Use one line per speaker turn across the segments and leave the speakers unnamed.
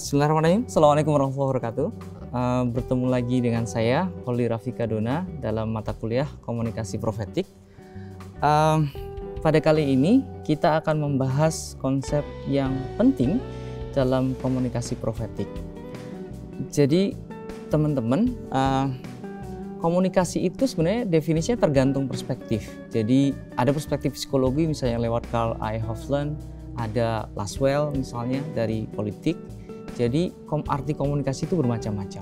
Bismillahirrahmanirrahim. Assalamualaikum warahmatullahi wabarakatuh. Bertemu lagi dengan saya, Holly Rafika Dona, dalam mata kuliah Komunikasi Profetik. Pada kali ini kita akan membahas konsep yang penting dalam komunikasi profetik. Jadi teman-teman, komunikasi itu sebenarnya definisinya tergantung perspektif. Jadi ada perspektif psikologi misalnya lewat Carl I. Hoffman, ada Laswell misalnya dari politik. Jadi arti komunikasi itu bermacam-macam.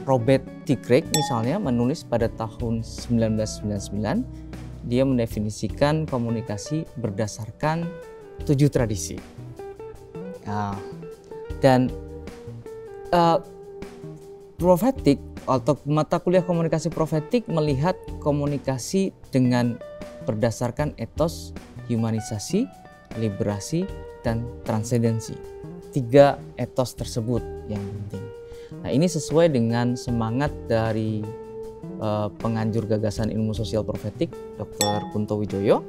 Robert T. Craig misalnya menulis pada tahun 1999, dia mendefinisikan komunikasi berdasarkan 7 tradisi. Dan profetik atau mata kuliah komunikasi profetik melihat komunikasi dengan berdasarkan etos humanisasi, liberasi, dan transendensi. 3 etos tersebut yang penting. Nah, ini sesuai dengan semangat dari penganjur gagasan ilmu sosial profetik Dr. Kunto Wijoyo.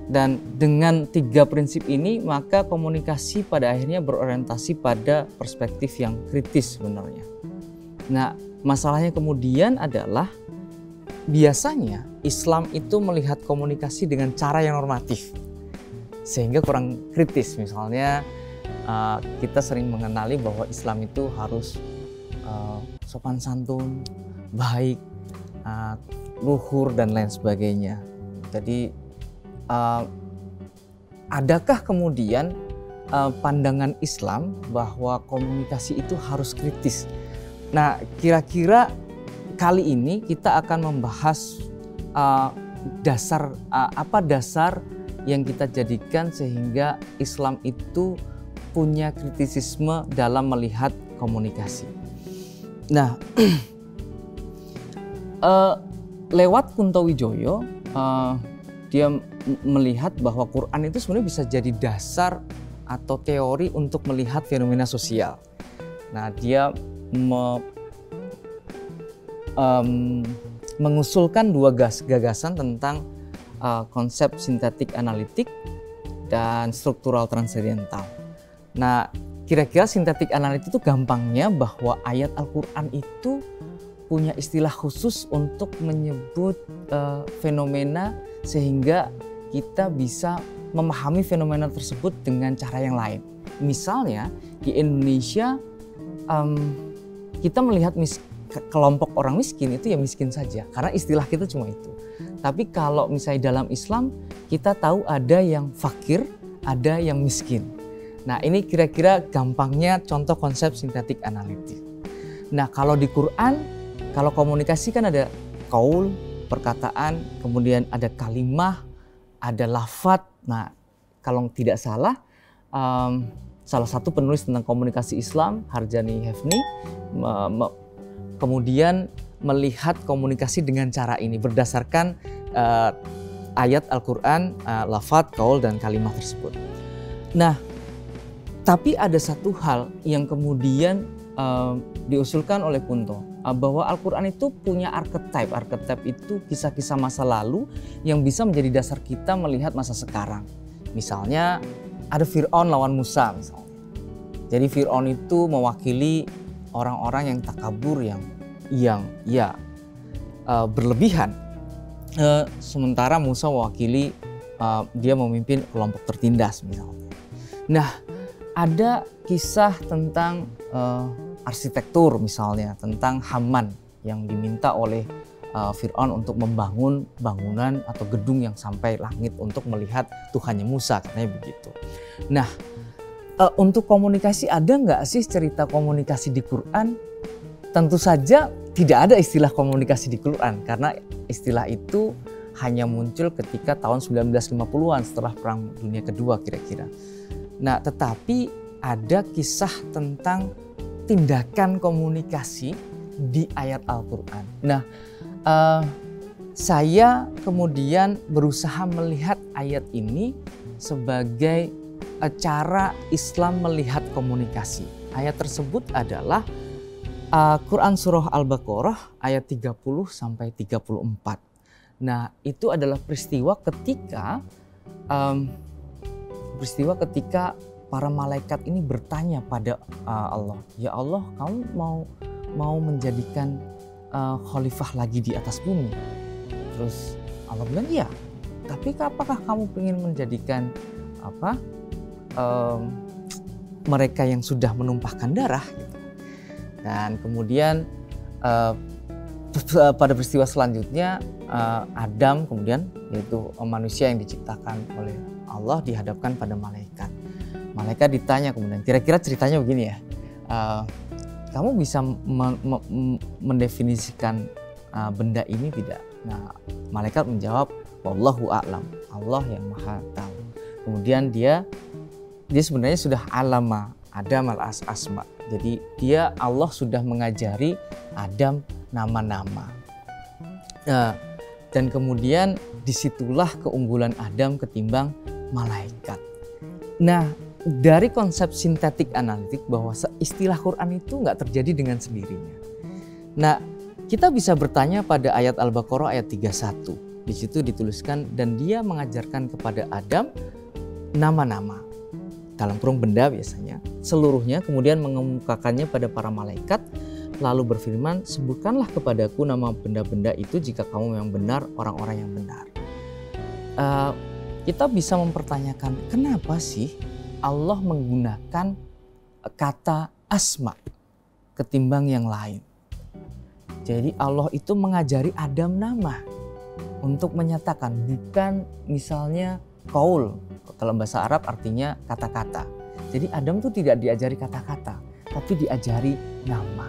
Dan dengan 3 prinsip ini, maka komunikasi pada akhirnya berorientasi pada perspektif yang kritis sebenarnya. Nah, masalahnya kemudian adalah biasanya Islam itu melihat komunikasi dengan cara yang normatif, sehingga kurang kritis. Misalnya kita sering mengenali bahwa Islam itu harus sopan santun, baik, luhur, dan lain sebagainya. Jadi adakah kemudian pandangan Islam bahwa komunikasi itu harus kritis? Nah, kira-kira kali ini kita akan membahas dasar yang kita jadikan sehingga Islam itu punya kritisisme dalam melihat komunikasi. Nah, lewat Kunto Wijoyo, dia melihat bahwa Quran itu sebenarnya bisa jadi dasar atau teori untuk melihat fenomena sosial. Nah, dia mengusulkan 2 gagasan tentang konsep sintetik analitik dan struktural transendental. Nah, kira-kira sintetik analitik itu gampangnya bahwa ayat Al-Quran itu punya istilah khusus untuk menyebut fenomena sehingga kita bisa memahami fenomena tersebut dengan cara yang lain. Misalnya di Indonesia kita melihat kelompok orang miskin itu ya miskin saja karena istilah kita cuma itu. Tapi kalau misalnya dalam Islam kita tahu ada yang fakir, ada yang miskin. Nah, ini kira-kira gampangnya contoh konsep sintetik analitik. Nah, kalau di Quran, kalau komunikasi kan ada qaul, perkataan, kemudian ada kalimah, ada lafadz. Nah, kalau tidak salah, salah satu penulis tentang komunikasi Islam, Harjani Hefni, kemudian melihat komunikasi dengan cara ini berdasarkan ayat Al-Quran, lafadz, qaul, dan kalimah tersebut. Nah, tapi ada satu hal yang kemudian diusulkan oleh Kunto, bahwa Al-Quran itu punya archetype. Archetype itu kisah-kisah masa lalu yang bisa menjadi dasar kita melihat masa sekarang. Misalnya ada Fir'aun lawan Musa misalnya. Jadi Fir'aun itu mewakili orang-orang yang takabur, yang berlebihan. Sementara Musa mewakili dia memimpin kelompok tertindas misalnya. Nah, ada kisah tentang arsitektur misalnya, tentang Haman yang diminta oleh Fir'aun untuk membangun bangunan atau gedung yang sampai langit untuk melihat Tuhannya Musa, katanya begitu. Nah, untuk komunikasi ada nggak sih cerita komunikasi di Quran? Tentu saja tidak ada istilah komunikasi di Quran karena istilah itu hanya muncul ketika tahun 1950-an setelah Perang Dunia Kedua kira-kira. Nah, tetapi ada kisah tentang tindakan komunikasi di ayat Al-Quran. Nah, saya kemudian berusaha melihat ayat ini sebagai cara Islam melihat komunikasi. Ayat tersebut adalah Quran Surah Al-Baqarah ayat 30-34. Nah, itu adalah peristiwa ketika para malaikat ini bertanya pada Allah, ya Allah, kamu mau menjadikan khalifah lagi di atas bumi? Terus Allah bilang, iya. Tapi apakah kamu ingin menjadikan mereka yang sudah menumpahkan darah? Gitu. Dan kemudian pada peristiwa selanjutnya Adam kemudian, yaitu manusia yang diciptakan oleh Allah, dihadapkan pada malaikat. Malaikat ditanya kemudian, kira-kira ceritanya begini ya, kamu bisa mendefinisikan benda ini tidak? Nah, malaikat menjawab, wallahu a'lam, Allah yang maha tahu. Kemudian dia sebenarnya sudah alama Adam al-asma. Jadi Allah sudah mengajari Adam nama-nama. Dan kemudian disitulah keunggulan Adam ketimbang malaikat. Nah, dari konsep sintetik analitik bahwa istilah Quran itu nggak terjadi dengan sendirinya. Nah, kita bisa bertanya pada ayat Al-Baqarah ayat 31. Di situ dituliskan, dan dia mengajarkan kepada Adam nama-nama, dalam kurung benda biasanya, seluruhnya, kemudian mengemukakannya pada para malaikat, lalu berfirman, sebutkanlah kepadaku nama benda-benda itu jika kamu memang benar orang-orang yang benar. Kita bisa mempertanyakan, kenapa sih Allah menggunakan kata asma ketimbang yang lain? Jadi Allah itu mengajari Adam nama untuk menyatakan, bukan misalnya qaul. Kalau bahasa Arab artinya kata-kata. Jadi Adam tuh tidak diajari kata-kata, tapi diajari nama.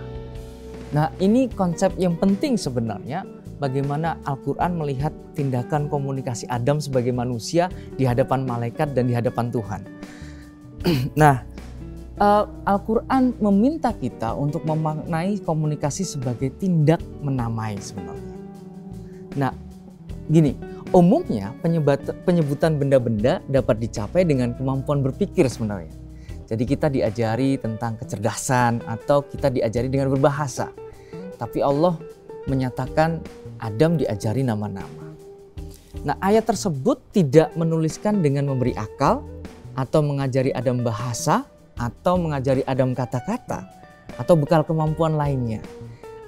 Nah, ini konsep yang penting sebenarnya, bagaimana Al-Quran melihat tindakan komunikasi Adam sebagai manusia di hadapan malaikat dan di hadapan Tuhan. Nah, Al-Quran meminta kita untuk memaknai komunikasi sebagai tindak menamai sebenarnya. Nah, gini, umumnya penyebutan benda-benda dapat dicapai dengan kemampuan berpikir sebenarnya. Jadi kita diajari tentang kecerdasan atau kita diajari dengan berbahasa. Tapi Allah menyatakan Adam diajari nama-nama. Nah, ayat tersebut tidak menuliskan dengan memberi akal atau mengajari Adam bahasa atau mengajari Adam kata-kata atau bekal kemampuan lainnya.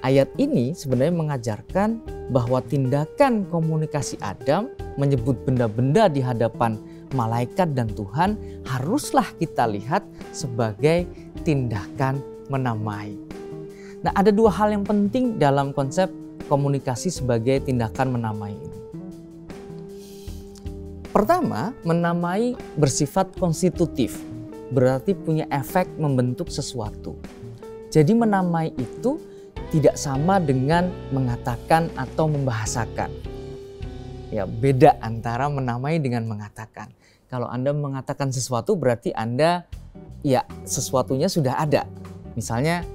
Ayat ini sebenarnya mengajarkan bahwa tindakan komunikasi Adam menyebut benda-benda di hadapan malaikat dan Tuhan haruslah kita lihat sebagai tindakan menamai. Nah, ada dua hal yang penting dalam konsep komunikasi sebagai tindakan menamai ini. Pertama, menamai bersifat konstitutif, berarti punya efek membentuk sesuatu. Jadi menamai itu tidak sama dengan mengatakan atau membahasakan. Ya, beda antara menamai dengan mengatakan. Kalau Anda mengatakan sesuatu berarti Anda, ya, sesuatunya sudah ada. Misalnya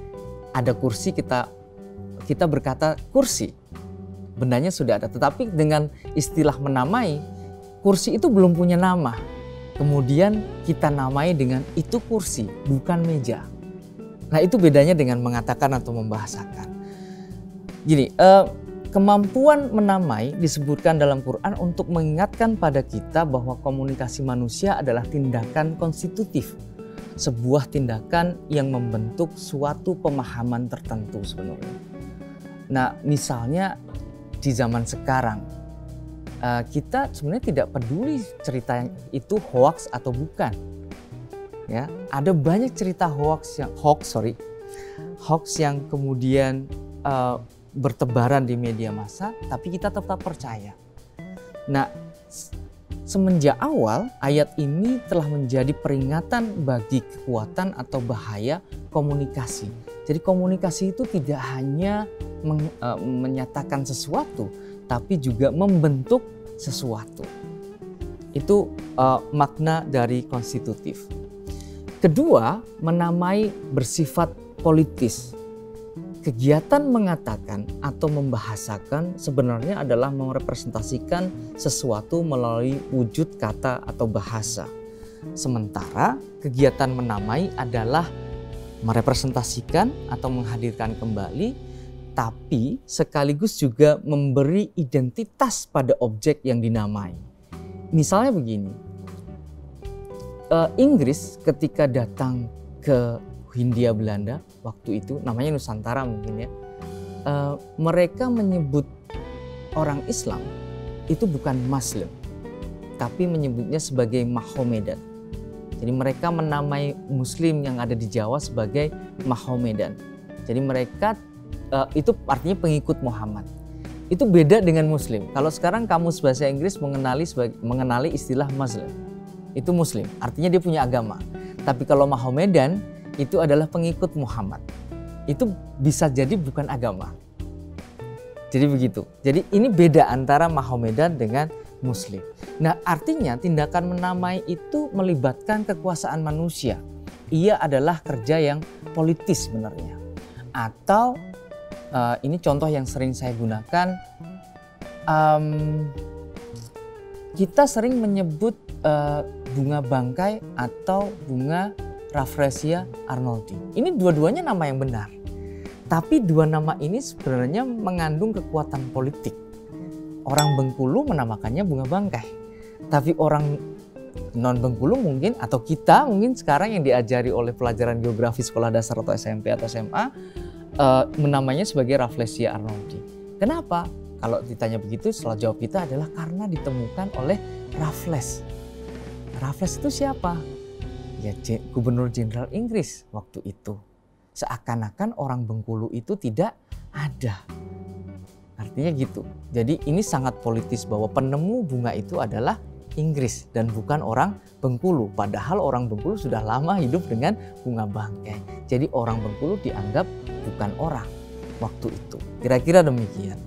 ada kursi, kita berkata kursi. Bendanya sudah ada, tetapi dengan istilah menamai, kursi itu belum punya nama. Kemudian kita namai dengan itu kursi, bukan meja. Nah, itu bedanya dengan mengatakan atau membahasakan. Gini, kemampuan menamai disebutkan dalam Quran untuk mengingatkan pada kita bahwa komunikasi manusia adalah tindakan konstitutif. Sebuah tindakan yang membentuk suatu pemahaman tertentu sebenarnya. Nah, misalnya di zaman sekarang, kita sebenarnya tidak peduli cerita itu hoax atau bukan. Ya, ada banyak cerita hoax yang kemudian bertebaran di media massa, tapi kita tetap percaya. Nah, semenjak awal ayat ini telah menjadi peringatan bagi kekuatan atau bahaya komunikasi. Jadi komunikasi itu tidak hanya menyatakan sesuatu, tapi juga membentuk sesuatu. Itu makna dari konstitutif. Kedua, menamai bersifat politis. Kegiatan mengatakan atau membahasakan sebenarnya adalah merepresentasikan sesuatu melalui wujud kata atau bahasa. Sementara kegiatan menamai adalah merepresentasikan atau menghadirkan kembali, tapi sekaligus juga memberi identitas pada objek yang dinamai. Misalnya begini, Inggris ketika datang ke Hindia Belanda waktu itu, namanya Nusantara mungkin ya, mereka menyebut orang Islam itu bukan Muslim, tapi menyebutnya sebagai Mahomedan. Jadi mereka menamai Muslim yang ada di Jawa sebagai Mahomedan. Jadi mereka itu artinya pengikut Muhammad. Itu beda dengan Muslim. Kalau sekarang kamus bahasa Inggris mengenali istilah Muslim, itu Muslim, artinya dia punya agama. Tapi kalau Mahomedan itu adalah pengikut Muhammad. Itu bisa jadi bukan agama. Jadi begitu. Jadi ini beda antara Mahomedan dengan Muslim. Nah, artinya tindakan menamai itu melibatkan kekuasaan manusia. Ia adalah kerja yang politis sebenarnya. Atau ini contoh yang sering saya gunakan, kita sering menyebut bunga bangkai atau bunga Rafflesia arnoldii. Ini dua-duanya nama yang benar. Tapi dua nama ini sebenarnya mengandung kekuatan politik. Orang Bengkulu menamakannya bunga bangkai. Tapi orang non Bengkulu mungkin, atau kita mungkin sekarang yang diajari oleh pelajaran geografi sekolah dasar atau SMP atau SMA, menamanya sebagai Rafflesia arnoldii. Kenapa? Kalau ditanya begitu, setelah jawab kita adalah karena ditemukan oleh Raffles. Raffles itu siapa? Ya, Gubernur Jenderal Inggris waktu itu. Seakan-akan orang Bengkulu itu tidak ada. Artinya gitu. Jadi ini sangat politis bahwa penemu bunga itu adalah Inggris dan bukan orang Bengkulu. Padahal orang Bengkulu sudah lama hidup dengan bunga bangkai. Jadi orang Bengkulu dianggap bukan orang waktu itu. Kira-kira demikian.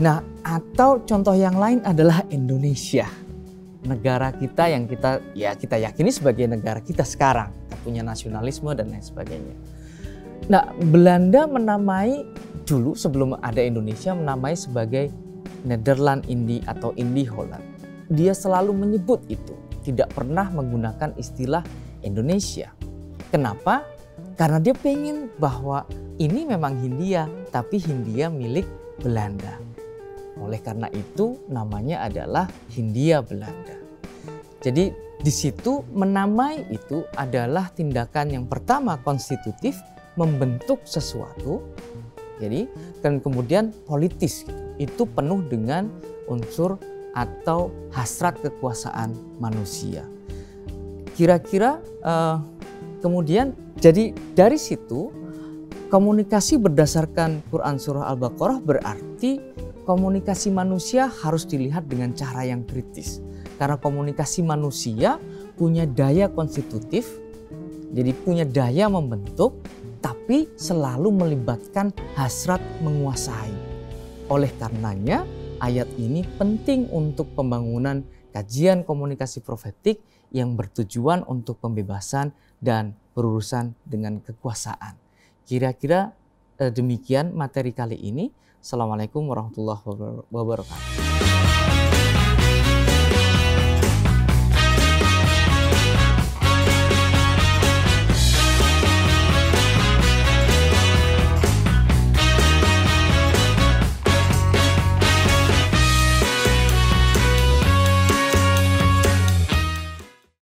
Nah, atau contoh yang lain adalah Indonesia. Negara kita yang kita yakini sebagai negara kita sekarang. Kita punya nasionalisme dan lain sebagainya. Nah, Belanda menamai dulu sebelum ada Indonesia menamai sebagai Nederland Indie atau Indie Holland. Dia selalu menyebut itu, tidak pernah menggunakan istilah Indonesia. Kenapa? Karena dia pengen bahwa ini memang Hindia, tapi Hindia milik Belanda. Oleh karena itu namanya adalah Hindia Belanda. Jadi di situ menamai itu adalah tindakan yang pertama konstitutif, membentuk sesuatu. Jadi dan kemudian politis, itu penuh dengan unsur atau hasrat kekuasaan manusia. Kira-kira kemudian jadi dari situ komunikasi berdasarkan Quran Surah Al-Baqarah berarti komunikasi manusia harus dilihat dengan cara yang kritis. Karena komunikasi manusia punya daya konstitutif, jadi punya daya membentuk, tapi selalu melibatkan hasrat menguasai. Oleh karenanya ayat ini penting untuk pembangunan kajian komunikasi profetik yang bertujuan untuk pembebasan dan berurusan dengan kekuasaan. Kira-kira demikian materi kali ini. Assalamualaikum warahmatullahi wabarakatuh.